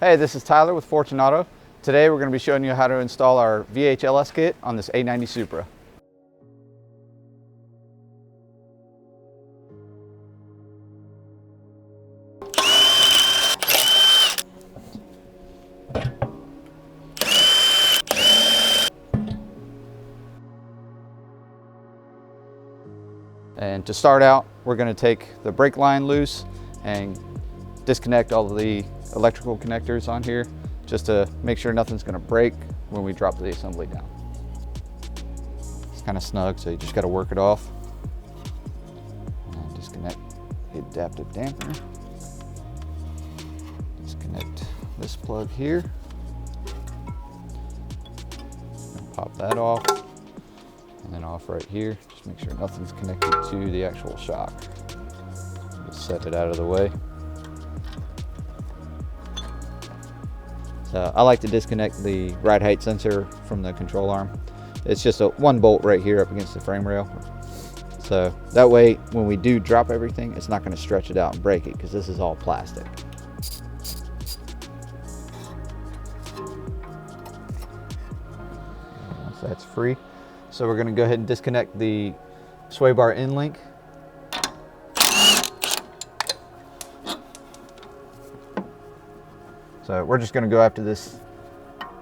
Hey, this is Tyler with Fortune Auto. Today we're going to be showing you how to install our VHLS kit on this A90 Supra. And to start out, we're going to take the brake line loose and disconnect all of the electrical connectors on here just to make sure nothing's going to break when we drop the assembly down. It's kind of snug, so you just got to work it off. And disconnect the adaptive dampener. Disconnect this plug here. And pop that off. And then off right here. Just make sure nothing's connected to the actual shock. Just set it out of the way. So I like to disconnect the ride height sensor from the control arm. It's just one bolt right here up against the frame rail. So that way, when we do drop everything, it's not going to stretch it out and break it because this is all plastic. Once that's free. So we're going to go ahead and disconnect the sway bar end link. So we're just going to go after this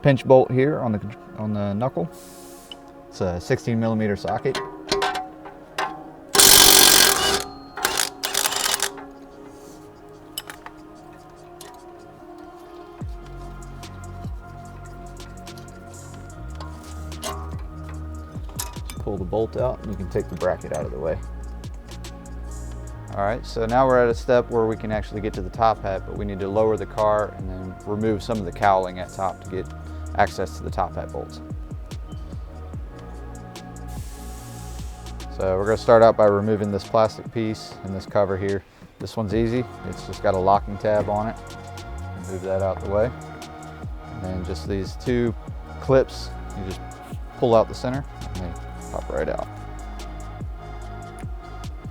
pinch bolt here on the knuckle. It's a 16mm socket. Just pull the bolt out and you can take the bracket out of the way. All right, so now we're at a step where we can actually get to the top hat, but we need to lower the car and then remove some of the cowling at top to get access to the top hat bolts. So we're going to start out by removing this plastic piece and this cover here. This one's easy. It's just got a locking tab on it. Move that out the way. And then just these two clips, you just pull out the center and they pop right out.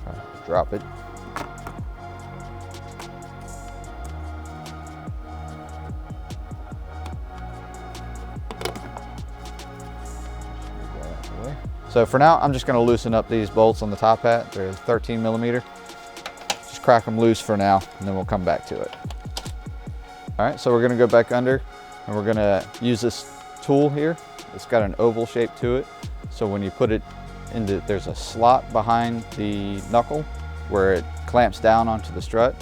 Try to drop it. So for now, I'm just going to loosen up these bolts on the top hat. They're 13mm. Just crack them loose for now, and then we'll come back to it. All right, so we're going to go back under, and we're going to use this tool here. It's got an oval shape to it. So when you put it into, there's a slot behind the knuckle where it clamps down onto the strut.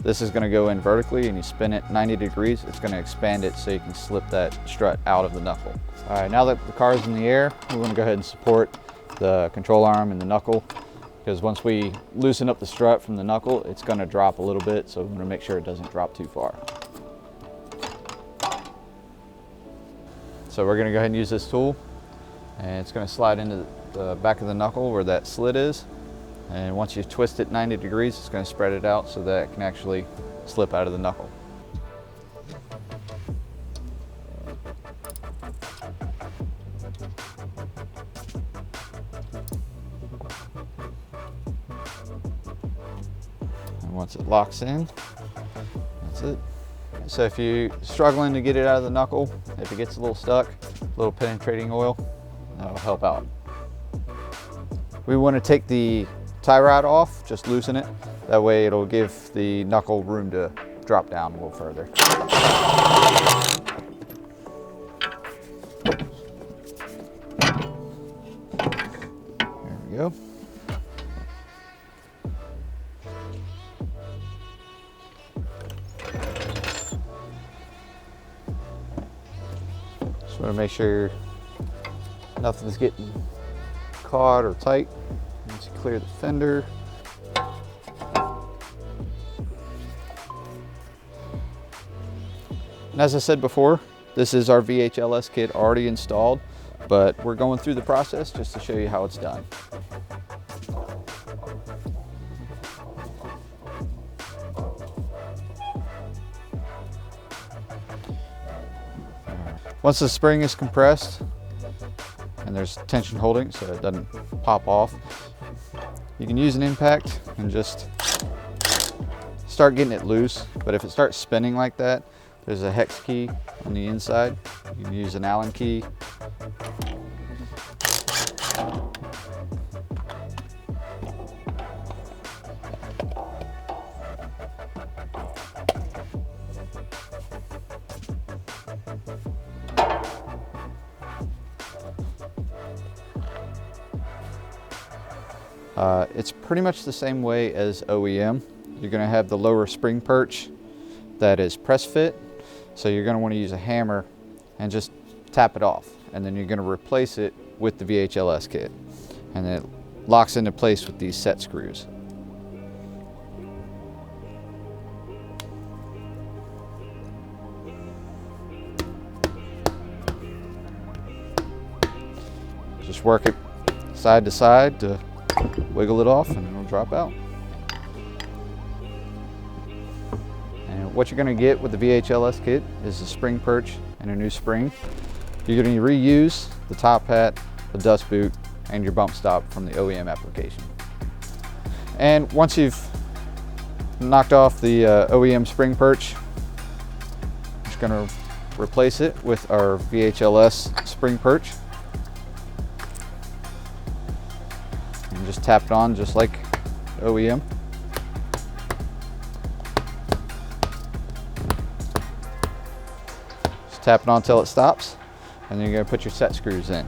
This is going to go in vertically, and you spin it 90 degrees. It's going to expand it so you can slip that strut out of the knuckle. All right, now that the car is in the air, we're going to go ahead and support the control arm and the knuckle, because once we loosen up the strut from the knuckle, it's going to drop a little bit, so we want to make sure it doesn't drop too far. So we're going to go ahead and use this tool, and it's going to slide into the back of the knuckle where that slit is. And once you twist it 90 degrees, it's going to spread it out so that it can actually slip out of the knuckle. And once it locks in, that's it. So if you're struggling to get it out of the knuckle, if it gets a little stuck, a little penetrating oil, that'll help out. We want to take the tie rod off, just loosen it. That way it'll give the knuckle room to drop down a little further. There we go. Just want to make sure nothing's getting caught or tight. Once you clear the fender. And as I said before, this is our VHLS kit already installed, but we're going through the process just to show you how it's done. Once the spring is compressed, and there's tension holding so it doesn't pop off, you can use an impact and just start getting it loose. But if it starts spinning like that, There's a hex key on the inside. You can use an Allen key. It's pretty much the same way as OEM. You're going to have the lower spring perch that is press fit. So you're going to want to use a hammer and just tap it off. And then you're going to replace it with the VHLS kit. And it locks into place with these set screws. Just work it side to side to wiggle it off and it'll drop out. And what you're going to get with the VHLS kit is a spring perch and a new spring. You're going to reuse the top hat, the dust boot, and your bump stop from the OEM application. And once you've knocked off the OEM spring perch, I'm just going to replace it with our VHLS spring perch. And just tap it on just like OEM. Just tap it on until it stops, and then you're going to put your set screws in.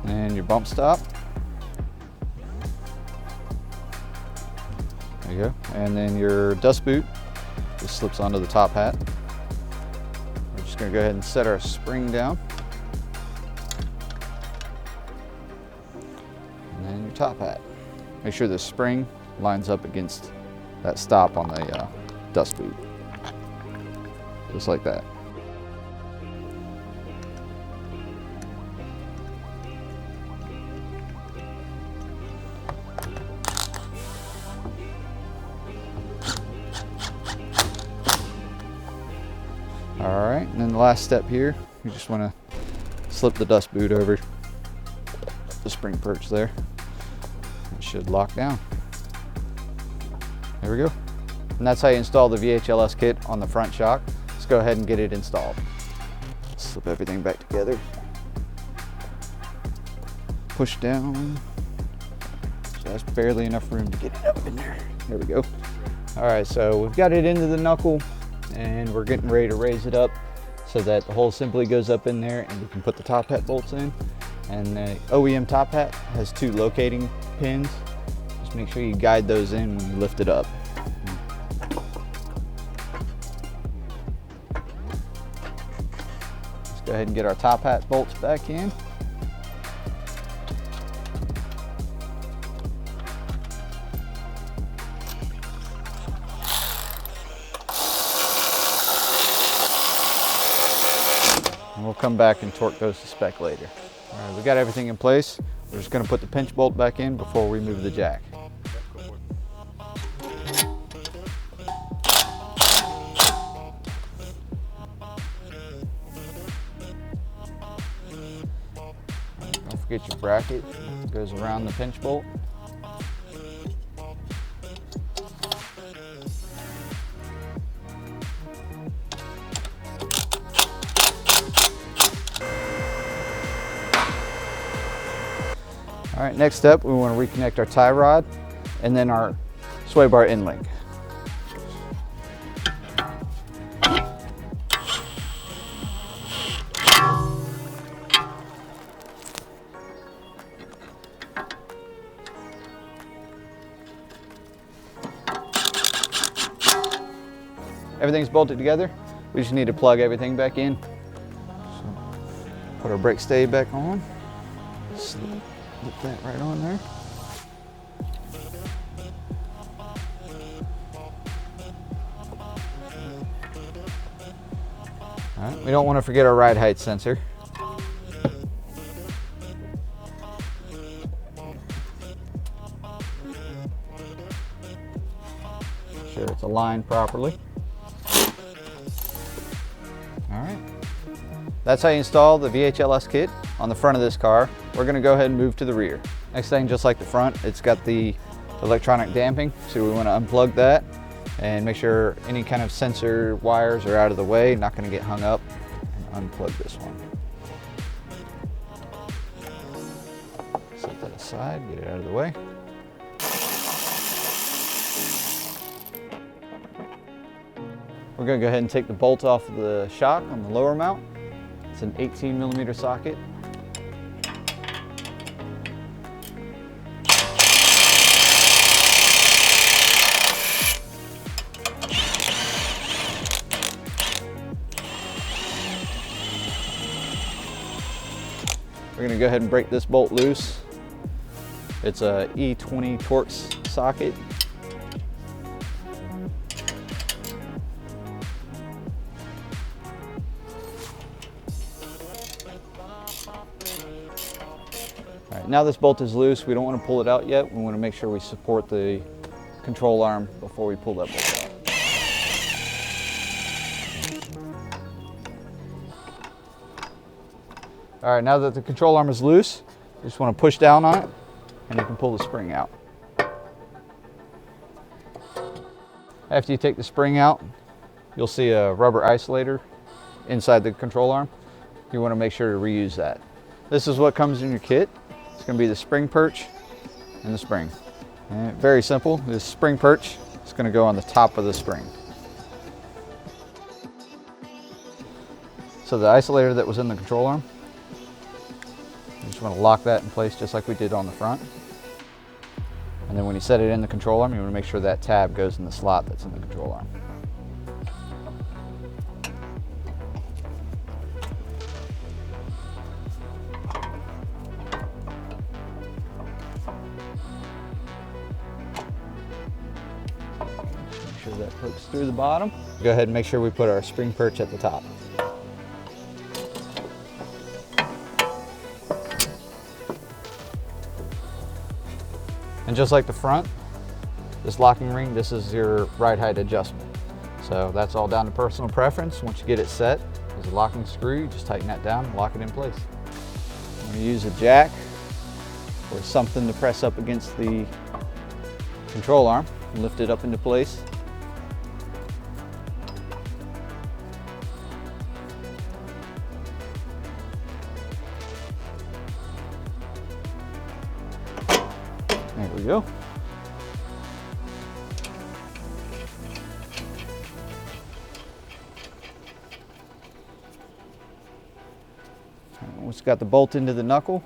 And your bump stop. There you go. And then your dust boot just slips onto the top hat. We're just going to go ahead and set our spring down. And then your top hat. Make sure the spring lines up against that stop on the dust boot. Just like that. All right, and then the last step here, you just want to slip the dust boot over the spring perch there. It should lock down. There we go. And that's how you install the VHLS kit on the front shock. Let's go ahead and get it installed. Slip everything back together. Push down. Just barely enough room to get it up in there. There we go. All right, so we've got it into the knuckle, and we're getting ready to raise it up so that the hole simply goes up in there and we can put the top hat bolts in. And the OEM top hat has 2 locating pins. Just make sure you guide those in when you lift it up. Let's go ahead and get our top hat bolts back in. And we'll come back and torque those to spec later. All right, we got everything in place. We're just going to put the pinch bolt back in before we move the jack. Don't forget your bracket. It goes around the pinch bolt. All right, next up, we want to reconnect our tie rod and then our sway bar end link. Everything's bolted together. We just need to plug everything back in. So put our brake stay back on. Slip that right on there. All right, we don't want to forget our ride height sensor. Make sure it's aligned properly. All right. That's how you install the VHLS kit on the front of this car. We're going to go ahead and move to the rear. Next thing, just like the front, it's got the electronic damping, so we want to unplug that and make sure any kind of sensor wires are out of the way, not going to get hung up, and unplug this one. Set that aside, get it out of the way. We're going to go ahead and take the bolt off of the shock on the lower mount. It's an 18mm socket. We're going to go ahead and break this bolt loose. It's a E20 Torx socket. All right, now this bolt is loose. We don't want to pull it out yet. We want to make sure we support the control arm before we pull that bolt out. All right, now that the control arm is loose, you just want to push down on it and you can pull the spring out. After you take the spring out, you'll see a rubber isolator inside the control arm. You want to make sure to reuse that. This is what comes in your kit. It's going to be the spring perch and the spring. And very simple. This spring perch is going to go on the top of the spring. So the isolator that was in the control arm, you just want to lock that in place just like we did on the front. And then when you set it in the control arm, you want to make sure that tab goes in the slot that's in the control arm. Make sure that hooks through the bottom. Go ahead and make sure we put our spring perch at the top. And just like the front, this locking ring, this is your ride height adjustment. So that's all down to personal preference. Once you get it set, there's a locking screw, you just tighten that down and lock it in place. I'm going to use a jack or something to press up against the control arm and lift it up into place. There we go. Once it's got the bolt into the knuckle,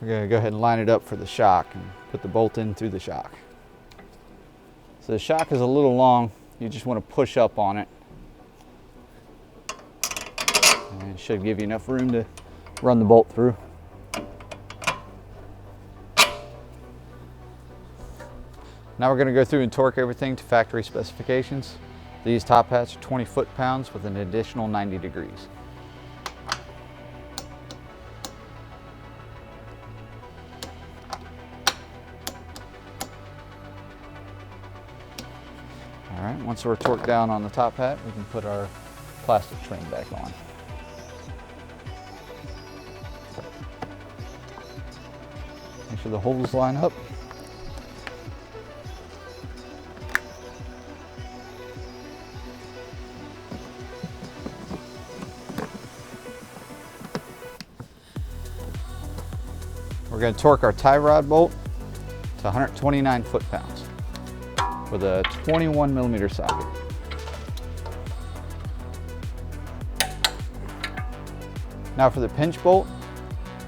we're going to go ahead and line it up for the shock and put the bolt in through the shock. So the shock is a little long. You just want to push up on it. And it should give you enough room to run the bolt through. Now we're going to go through and torque everything to factory specifications. These top hats are 20 foot-pounds with an additional 90 degrees. All right, once we're torqued down on the top hat, we can put our plastic trim back on. Make sure the holes line up. We're going to torque our tie rod bolt to 129 foot-pounds with a 21mm socket. Now for the pinch bolt,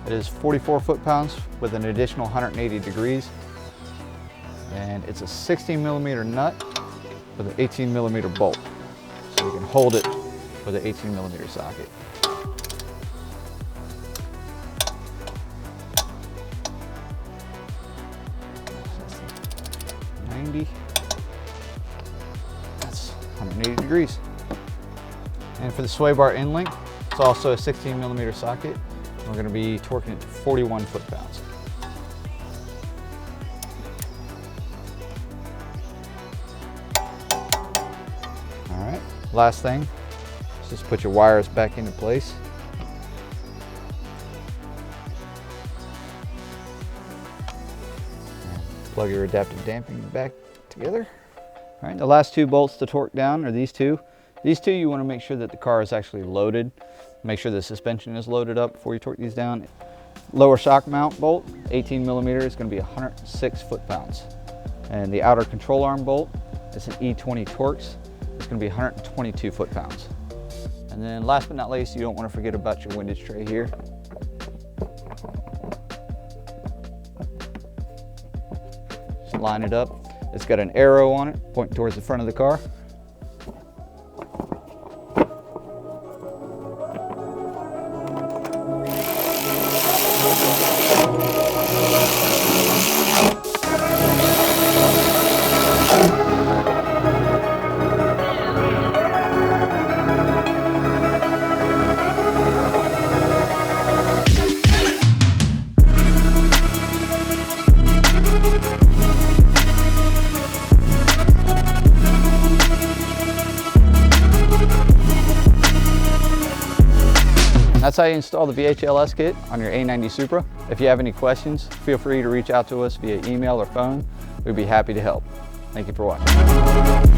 it is 44 foot-pounds with an additional 180 degrees. And it's a 16mm nut with an 18mm bolt. So you can hold it with an 18mm socket. 90. That's 180 degrees. And for the sway bar end link, it's also a 16mm socket. We're going to be torquing it to 41 foot-pounds. All right, last thing, just put your wires back into place. Plug your adaptive damping back together. All right, the last 2 bolts to torque down are these 2. These 2 you want to make sure that the car is actually loaded. Make sure the suspension is loaded up before you torque these down. Lower shock mount bolt, 18 millimeter, is going to be 106 foot-pounds. And the outer control arm bolt, it's an E20 Torx, it's going to be 122 foot-pounds. And then last but not least, you don't want to forget about your windage tray here. Just line it up. It's got an arrow on it pointing towards the front of the car. That's how you install the VHLS kit on your A90 Supra. If you have any questions, feel free to reach out to us via email or phone. We'd be happy to help. Thank you for watching.